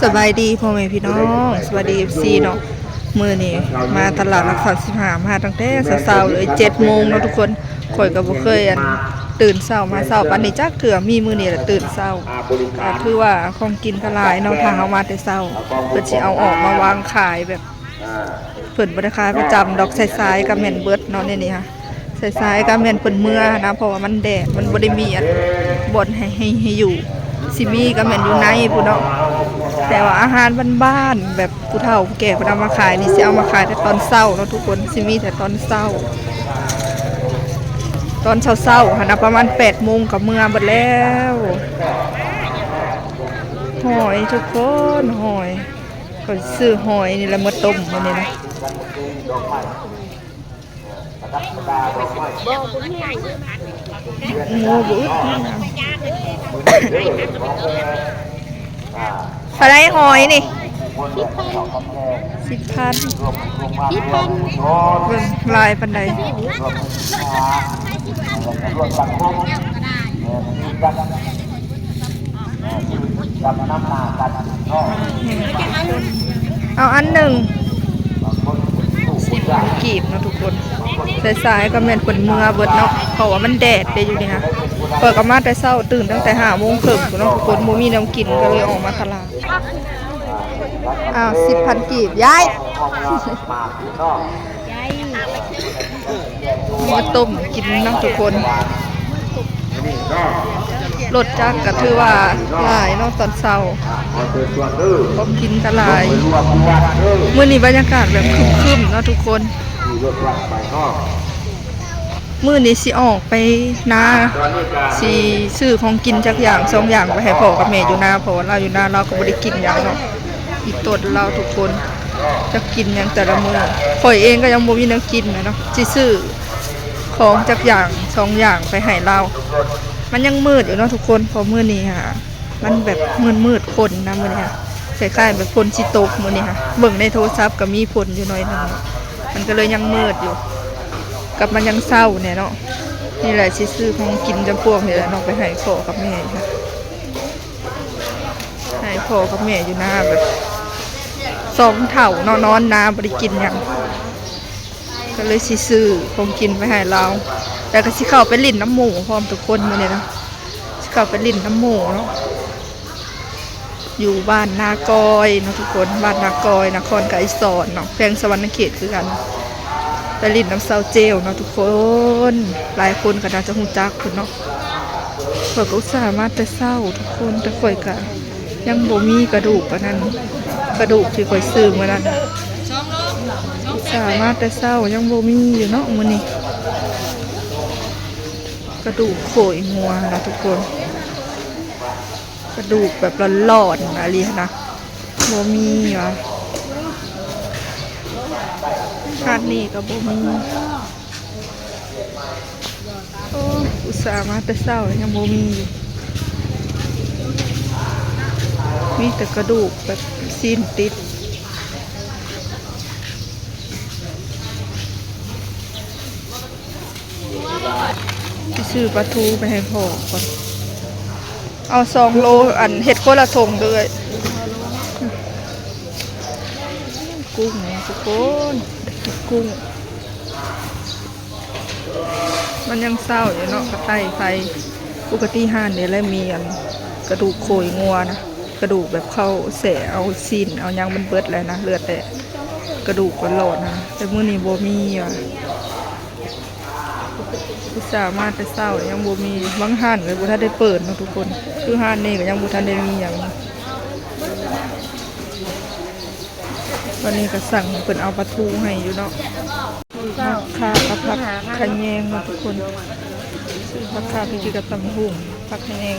สบายดีพ่อแม่พี่น้องสวัสดีFCเนาะมื้อนี้มาตลาดหลัก35มาตั้งแต่เช้าๆเลย7 โมงเนาะทุกคนข่อยก็บ่เคยตื่นเช้ามาเช้าปานนี้จักเทื่อมีมื้อนี้แหละตื่นเช้าก็ถือว่าของกินก็หลายเนาะถ้าเฮามาแต่เช้าเพิ่นสิเอาออกมาวางขายแบบเพิ่นบ่ได้ขายประจำดอกสายๆก็แม่นเบิดเนาะนี่ค่ะสายๆก็แม่นเพิ่นเมื่อนะเพราะว่ามันแดดมันบ่ได้มีบ่อนให้อยู่สิมีก็แม่นอยู่ในพุ่นเนาะแต่ว่าอาหารบ้านๆแบบผู้เฒ่าผู้แก่เพิ่นเอามาขายนี่สิเอามาขายแต่ตอนเช้าเนาะทุกคนสิมีแต่ตอนเช้าเช้าๆหั่นน่ะประมาณ8 โมงก็เมื่อเบิดแล้วหอยทุกคนหอยก็ซื้อหอยนี่แหละมาต้มมื้อนี้นะโง่บึ้ดอะไรหอยนี่10,000เบิ่งลายปันใดเอาอันหนึ่ง10,000 กีบเนาะทุกคนสายๆก็แม่นเพิ่นเมื่อเบิดเนาะเพราะว่ามันแดดได้อยู่นี่ฮะเปิดก็มาแต่เช้าตื่นตั้งแต่5 โมงครึ่งเนาะทุกคนบ่มีน้ำกินก็เลยออกมาตลาด10,000 กีบยายมาต้มกินเนาะทุกคนรสจักก็ถือว่าหลายเนาะตอนเช้าก็กินก็หลายมื้อนี้บรรยากาศแบบครึมๆเนาะทุกคนมื้อนี้สิออกไปนาสิซื้อของกินจักอย่าง2อย่างไปให้พ่อกับแม่อยู่นาเพราะว่าเราอยู่นาเราก็บ่ได้กินหยังเนาะอีตดเราทุกคนจะกินหยังแต่ละมื้อข่อยเองก็ยังบ่มีแนวกินเนาะสิซื้อของจักอย่าง2อย่างไปให้เรามันยังมืดอยู่เนาะทุกคนเพราะมื้อนี้ค่ะมันแบบมืดคนนะมื้อนี้ค่ะคล้ายๆแบบฝนสิตกมื้อนี้ค่ะเบิ่งในโทรศัพท์ก็มีฝนอยู่หน่อยนึงมันก็เลยยังมืดอยู่กับมันยังเศร้าเนี่ยเนาะนี่แหละสิซื้อของกินจำพวกนี่แหละเนาะไปให้พ่อกับแม่ค่ะให้พ่อกับแม่อยู่หน้าแบบ2 เท่านอนน้ำบ่ได้กินหยังก็เลยสิซื้อของกินไปให้เราแต่ก็สิเข้าไปลิ้นน้ำหมูพร้อมทุกคนมื้อนี้นะสิเข้าไปลิ้นน้ำหมูเนาะอยู่บ้านนากอยเนาะทุกคนบ้านนากอยนครไกรสอนเนาะแขวงสวรรณเขตคือกันไปลิ้นน้ำเซาเจลเนาะทุกคนหลายคนก็น่าจะฮู้จักพุ่นเนาะข่อยก็อุตส่าห์มาแต่เช้าทุกคนแต่ข่อยก็ยังบ่มีกระดูกอันนั้นกระดูกที่ข่อยซื้อมื้อนั้นสามารถแต่เศร้ายังบ่มีอยู่เนาะมื้อนี้กระดูกโขยงัวนะทุกคนกระดูกแบบหลอนๆอะไรนะบ่มีว่ะชาตินี้ก็บ่มีโอ้อุตส่าห์มาแต่เศร้ายังบ่มีอยู่มีแต่กระดูกแบบซีนติดซื้อปลาทูไปให้พ่อก่อนเอา2 โลอันเห็ดโคละทงด้วยกุ้งทุกคนกุ้งมันยังเศร้าอยู่เนาะกระไตไฟปกติห่านเนี่ยแล้วมีกระดูกโขยงัวนะกระดูกแบบเข้าเสะเอาซีนเอายังมันเบิดเลยนะเลือดแต่กระดูกก็หลอดนะแต่มื้อนี้บ่มีอ่ะสามารถไปเศร้ายังบ่มีบางห้านเลยบ่ทันได้เปิดเนาะทุกคนคือห้านนี้ก็ยังบ่ทันได้มีหยังวันนี้ก็สั่งเพิ่นเอาปลาทูให้อยู่เนาะราคากับผักขะแยงเนาะทุกคนราคาไปกินกับตำหุ่งผักขะแยง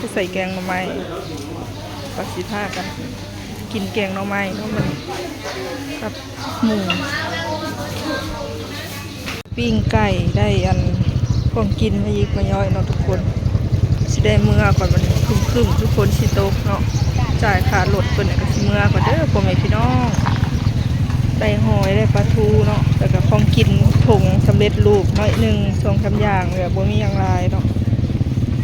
ที่ใส่แกงหน่อไม้ปักสิพากันกินแกงหน่อไม้เนาะมันกับหมูปิ้งไก่ได้ของกินมายิกมาย่อยเนาะทุกคนสิได้เมื่อก่อนมันครึมๆทุกคนสิโตกเนาะจ่ายค่ารถเพิ่นก็สิเมื่อก่อนเด้อพ่อแม่พี่น้องได้หอยได้ปลาทูเนาะแต่ก็ของกินถุงสำเร็จรูปน้อยนึง2-3อย่างแบบบ่มีอย่างหลายเนาะ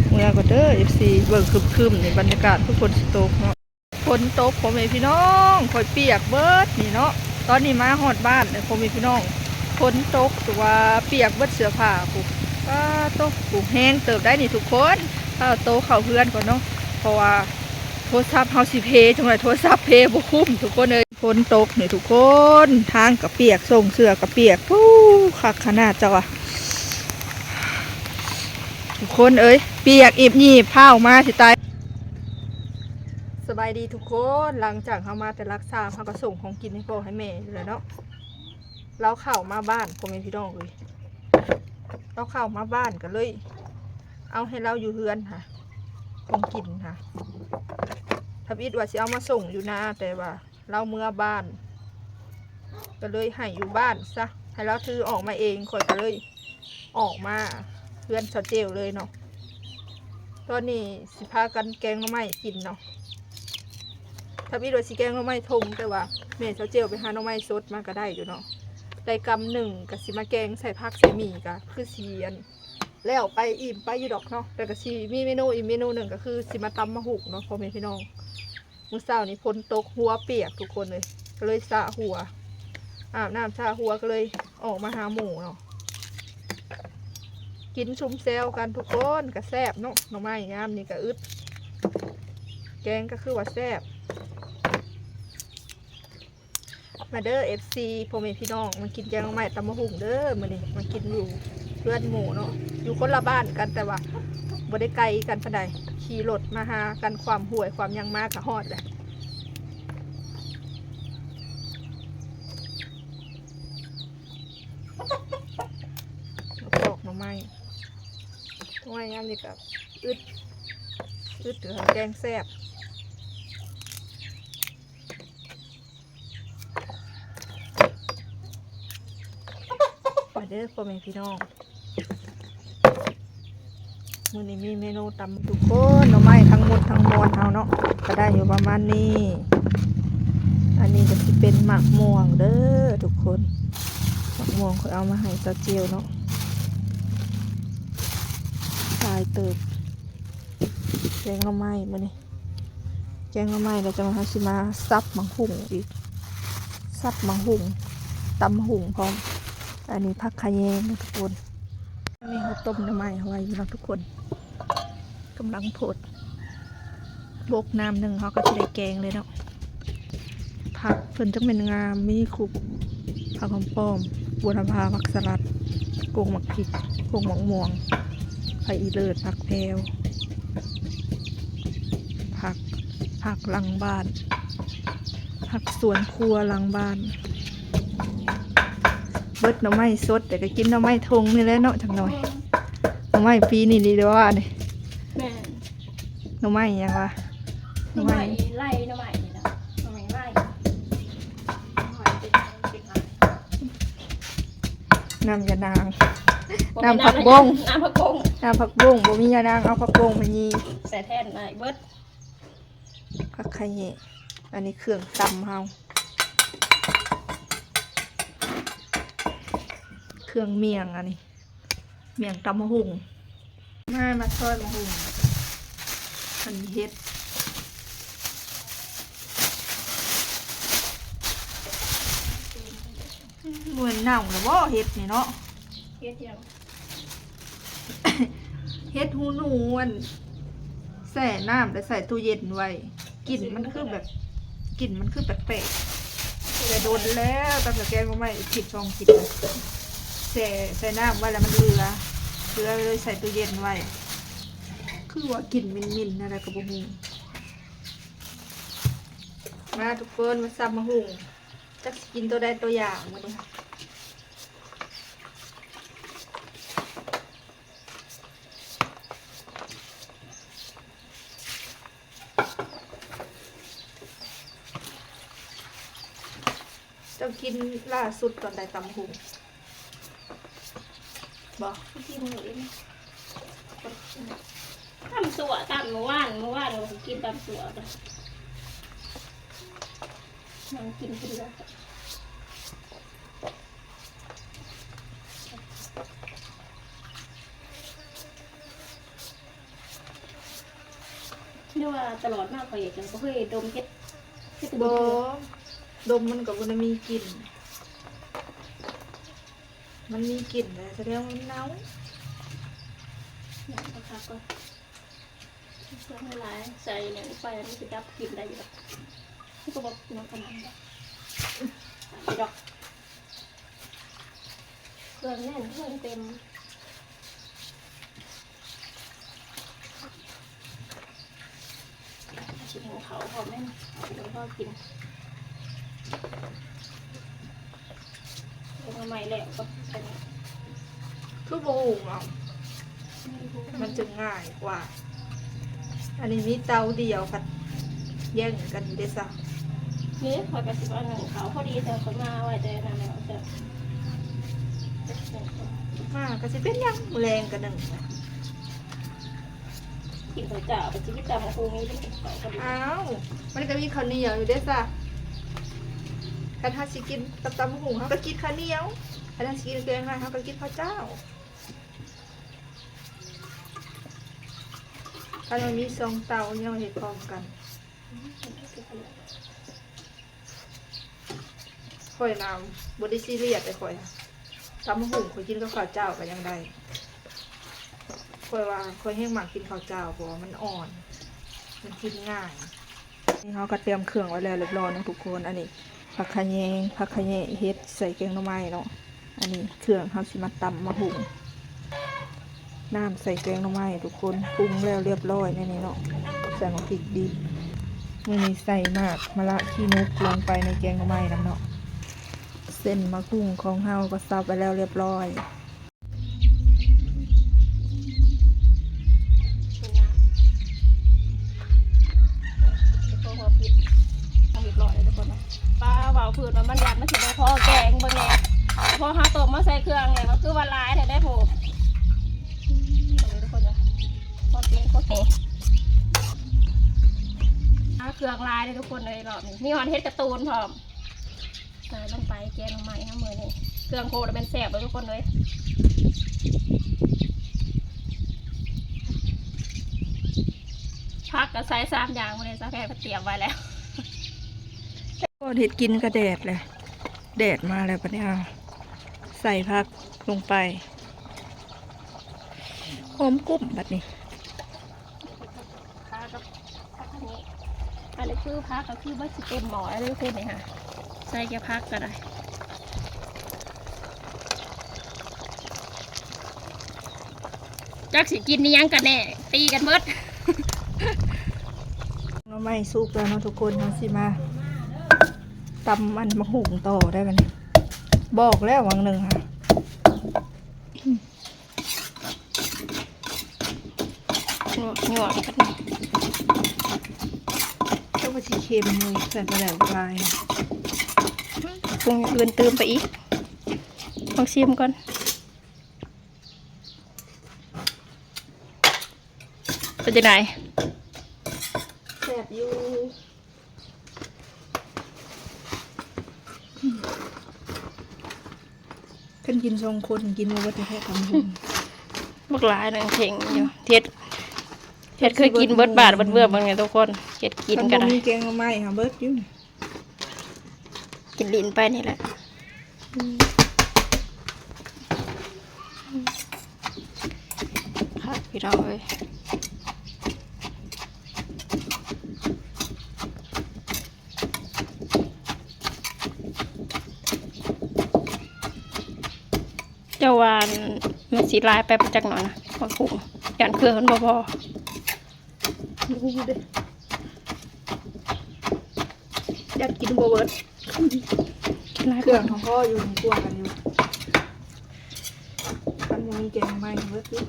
เมื่อก่อนเด้อ FC เบิ่งครึมๆนี่บรรยากาศทุกคนสิโตกเนาะฝ นตกพ่อแม่พี่น้องข่อยเปียกเบิดนี่เนาะตอนนี้มาฮอดบ้านเลยพ่อแม่พี่น้องฝนตกตัวเปียกเบิดเสื้อผ้าปุ๊บก็ตกปุ๊บแห้งเติบได้นี่ทุกคนถ้าโตเข้าเพื่อนก่อนเนาะเพราะว่าโทรศัพท์เฮาสิเพจังได๋โทรศัพท์เพบ่คุ้มทุกคนเอ้ยฝนตกนี่ทุกคนทางก็เปียกส่งเสื้อก็เปียกปู้คักขนาดจ้ะว่ะทุกคนเอ้ยเปียกอีบหยีบผ้าออกมาสิตายสบายดีทุกคนหลังจากเขามาแต่รักษาเขาก็ส่งของกินให้พ่อให้แม่อยู่แล้วเนาะเราเข้ามาบ้านพ่อแม่พี่น้องเลยเราเข้ามาบ้านกันเลยเอาให้เราอยู่เฮือนค่ะของกินค่ะทับอิดว่าสิเอามาส่งอยู่นะแต่ว่าเราเมื่อบ้านก็เลยให้อยู่บ้านซะให้เราถือออกมาเองคอยก็เลยออกมาเฮือนสะเจลเลยเนาะตอนนี้สิพากันแกงหน่อไม้กินเนาะถ้าพี่โดยสีแกงหน่อไม้ทงแต่ว่าแม่เขาเจียวไปหาหน่อไม้สดมาก็ได้อยู่เนาะได้กำหนึ่งกับสีมาแกงใส่ผักใส่หมี่ก็คือสีอันแล้วไปอิ่มไปอยู่ดอกเนาะแต่ก็สีมีเมนูอีกเมนูหนึ่งก็คือสีมาตำมะหุกเนาะพ่อแม่พี่น้องมื้อเช้านี้ฝนตกหัวเปียกทุกคนเลยก็เลยสระหัวอาบน้ำสระหัวก็เลยออกมาหาหมูเนาะกินชุ่มแซวกันทุกคนก็แซ่บเนาะหน่อไม้ยามนี่ก็อึดแกงก็คือว่าแซ่บมาเด้อ FC พ่อแม่พี่น้องมากินแกงหน่อไม้ตำมะหุ่งเด้อมื้อนี้มากินอยู่เพื่อนหมู่เนาะอยู่คนละบ้านกันแต่ว่าบ่ได้ไกลกันปานใดขี่รถมาหากันความห่วยความยังมากกะฮอดแหละปอกหน่อไม้หน่อไม้ยามนี่ก็อึดถือแกงแซ่บมาเด้อพ่อแม่พี่น้องมื้อนี้มีเมนูตำทุกคนหน่อไม้ทั้งหมดทั้งมวลเอาเนาะก็ได้อยู่ประมาณนี้อันนี้ก็จะเป็นหมักม่วงเด้อทุกคนหมักม่วงเขาเอามาให้ตาเจียวเนาะตายเติบแกงหน่อไม้มื้อนี้แกงหน่อไม้เราจะมาให้ชิมาซับหมักหุ่งอีกซับหมักหุ่งตำหมักหุ่งพร้อมอันนี้ผักขะแยงนะทุกคนอันนี้เขาต้มหน่อไม้เอาไว้อยู่นะทุกคนกำลังผดบกน้ำหนึ่งเขาก็จะได้แกงเลยเนาะผักเพิ่นจะเป็นงามมีขุบผักหอมป้อมบัวลำพาผักสลัดกงหมักพริกกงหมักม่วงไผ่อีเลิศผักแพรวผักหลังบ้านผักสวนครัวหลังบ้านเบิดหน่อไม้สดแต่ก็กินหน่อไม้ทงนี่แหละเนาะจังหน่อยหน่อไม้ปีนี่ดีด้วยว่าเนี่ยหน่อไม้ยังวะหน่อไม้ไล่หน่อไม้นี่นะหน่อไม้ไล่น้ำยานางน้ำผักบงบ่มียานางเอาผักบงมายีใส่แทนหน่อยเบิดผักไข่เหี้ยอันนี้เครื่องตำเฮาเครื่องเมียงอันนี้เมียงตำมะหุ่งมาซอยมะหุ่งอันนี้เฮ็ดเหมือนหน่าหรือว่าเฮ็ดนี่เนาะเฮ็ดยัง เฮ็ดหูหนูอันใส่น้ำแล้วใส่ตู้เย็นไว้กลิ่นมันคือแบบกลิ่นมันคือแปลกๆแต่โดนแล้วตำแกงก็ไม่ผิดช่องผิดใส่น้ำไว้แล้วมันเหลือเลยใส่ตู้เย็นไว้คือว่ากลิ่นมินๆอะไรกับบุ้งมาทุกคนมาซับมะฮุ่งจะกินตัวใดตัวอย่างมาดูจะกินล่าสุดตอนใดตำหุ่งบอกกินหมูทำสัวทำเมื่อวานเรากินตำสัวกันนั่งกินคนเดียวนี่ว่าตลอดมากเขาอยากจะเคยดมเห็ด สิ บ่ บ่ ดมมันก็บ่ได้มีกลิ่นมันมีกลิ่นแต่แสดงว่ามันเน่า เนี่ยนะคะก็เพื่อให้หลายใส่เนี่ยไปอันนี้สิดับกลิ่นได้อยู่ดอกนี่ก็บอกน้องกำลังแบบดอกเครื่องแน่นเครื่องเต็มชิมของเขาพอแม่นเอาไปพ่อกินเอาใหม่แล้วก็เป็น คือบ่หุงเอามันจะง่ายกว่า อันนี้มีเตาเดียวค่ะแย่งกันอยู่ได้ซะ นี่คอยกระสิบอันหนึ่งเขาพอดีแต่คนมาไว้แต่นั่นแล้วแต่ มาก็สิเป็นหยังแรงกันหนึ่ง กินข้าวเจ้าไปชีวิตตามมาคูนี้ที่เขาพอดี อ้าวมันก็มีข้าวเหนียวอยู่ได้ซะคันถ้าสิกินกับตำบักหุ่งเขาก็กินข้าวเหนียวคันถ้าสิกินแกงอะไรเขาก็กินข้าวเจ้าคันมันมี2 เตาเนี่ยเราเห็ดพร้อมกันค่อยน้ำบไดิซีเรียสเลยค่อยตำบักหุ่งค่อยกินกับข้าวเจ้าก็ยังได้ค่อยว่าค่อยแห้งหมักกินข้าวเจ้าเพราะว่ามันอ่อน มันกินง่ายนี่เขาก็เตรียมเครื่องไว้แล้วเรียบร้อยนะทุกคนอันนี้ผักขะแยงผักขะแยงเฮ็ดใส่แกงหน่อไม้เนาะอันนี้เครื่องเขาสิมาตำมาหุงน้ำใส่แกงหน่อไม้ทุกคนปรุงแล้วเรียบร้อยในนี้เนาะใส่มะพริกดิบนี่นี่ใส่มากมะระขี้นกลงไปในแกงหน่อไม้น้ำเนาะเส้นมะกุ้งของเฮาก็ซับไปแล้วเรียบร้อย ปลาเบาผืดมันยัดมันสิบพอแกงบนแหนพอหาตกมาใส่เครื่องเนี่ยมันคือว่าลายแต่ได้ผมทุกคนนะพอเกงก็เก๋เครื่องลายเลยทุกคนเลยรอบนี้มีหอนเฮ็ดการ์ตูนพร้อมใส่ลงไปแกงลงใหม่ทั้งมือนี่เครื่องโคตรเป็นแสบเลยทุกคนเลยพักกับใส่3 อย่างมาเลยซะแค่เตรียมไว้แล้วก็เห็ดกินกระแดดเลยแดดมาแล้วปะเนี่ยใส่ผักลงไปหอมกุ้มแบบนี้พักกับพักนี้อันนี้คือพักก็คือว่าสิเต็มหมออะไรทุกคนเลยค่ะใส่แค่พักก็ได้จักสิกินนี่ยังกันแน่ตีกันเบิด เราไม่สุกแล้วเนาะทุกคนเราสิมาตำมันมะหุงต่อได้ไหมบอกแล้ววังหนึ่งค่ะหยวกกัน ก็มาชีเค็มเลยใส่กระดาษลาย ปรุงอื่นเติมไปอีกลองชิมก่อนเป็นยังไง แซ่บอยู่กันกิน2 คนกินมาว่าจะแค่ตำหุง บักหลายหนึ่งเข่งอยู่เท็ดเคยกินเบิดบาทเบิดเบื่อบ้างไงทุกคนเท็ดกินกันได้ มีแกงมาไหมค่ะเบิร์ดอยู่ กินลิ้นไปนี่แหละค่ะพี่น้องเอ้ยเจ้าวานมันสีลายไปประจักหน่อยนะบางคุ้งยันเครื่องมันบ่พอ ดูดิอยากกินโบเบิร์ด กินลาย เครื่องของพ่ออยู่ในกวกันอยู่มันยังมีแกงใหม่เบิร์ดอยู่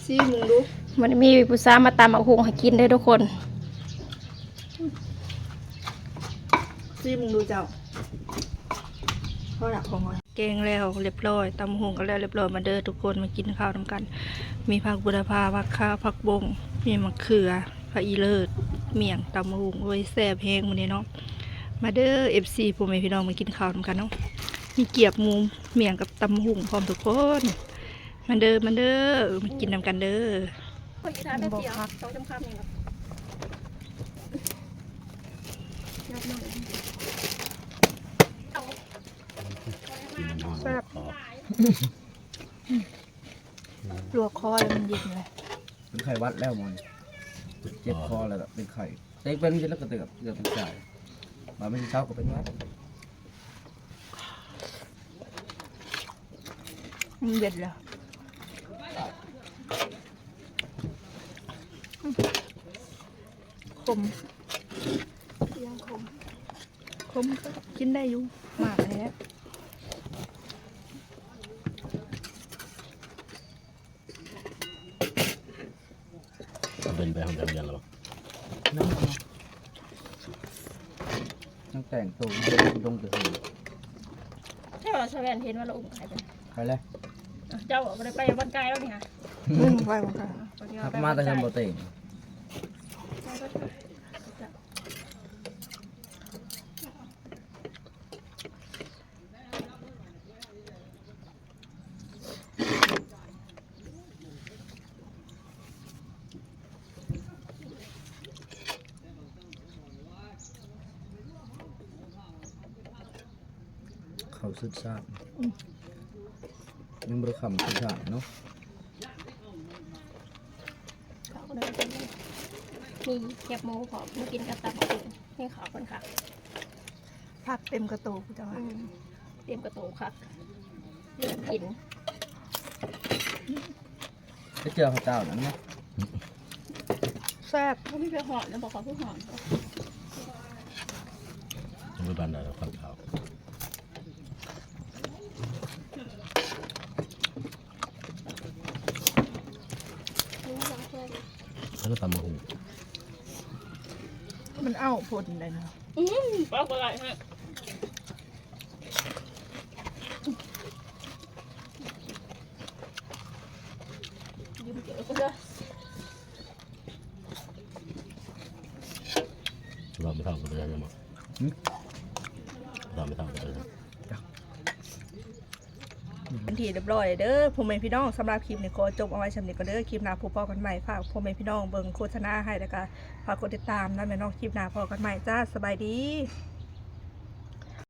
ซีมึงดู มันมีผู้สาวมาตามเอาหุงให้กินได้ทุกคน ซีมึงดูเจ้าพ่อหลักของเราแกงแล้วเรียบร้อยตำหุงก็แล้วเรียบร้อยมาเด้อทุกคนมากินข้าวทำกัน มีผักบุรพาผักข้าวผักบงมีมะเขือผักอีเลิศเมี่ยงตำหุงไว้แซ่บแห้งมื้อนี้เนาะมาเด้อ FC พ่อแม่พี่น้องมากินข้าวทำกันเนาะมีเกี๊ยบหมูเมี่ยงกับตำหุงพร้อมทุกคน มันเด้อมันเด้อมากินนำกันเด้อ คนที่ทานแป๊บเดียวสองจำคำนี่ครับยกมือ แซ่บลวกคอแล้วมันเย็นเลย เป็นไข้วัดแล้วมันเจ็บคอแล้วก็เป็นไข้เต็กเป็นจนแล้วก็เตือบเป็นใจมาไม่ใช่เช้าก็เป็นวัด มันเย็นแล้วขม ยังคม ขมก็กินได้อยู่มากเลยนะ เป็นไปของจำเรียนแล้ว น้ำแต่งตัวดงจะหู ใช่ป่ะชาแวนเห็นว่าเราอุ้มใครเป็น ไปเลย เจ้าไปไปวันไกลแล้วนี่ฮะ ไว้ของกัน ทับมาแต่ทำโบเต็งเขาซึกซาบยังบริคำซึกซาบเนาะ เขาก็เลยเป็นมีแคบหมูขอบมากินกับตับกินให้ขาวคนค่ะ ผักเต็มกระโตกจังหวะ เตรียมกระโตค่ะเลือกกิน ได้เจอข้าวเจ้านั้นไหม แซ่บ เขาไม่ไปหอนแล้วบอกเขาผู้หอน ยังไม่บานได้แล้วฟังข่าว แล้วก็ตำมะฮุง มันเอ้าผลเลยนะ ปลากระไรฮะยืมเกี่ยวก็ได้ เราไม่เท่ากันเลยยังมั้งเราไม่เท่ากันเลย เป็นทีเรียบร้อยเด้อพ่อแม่พี่น้องสำหรับคลิปนี้ขอจบเอาไว้สำหรับก็เด้อคลิปหน้าพบกันใหม่ฝากพ่อแม่พี่น้องเบิ่งโฆษณาให้แล้วก็ฝากกดติดตามนะแม่น้องคลิปหน้าพอกันใหม่จ้าสบายดี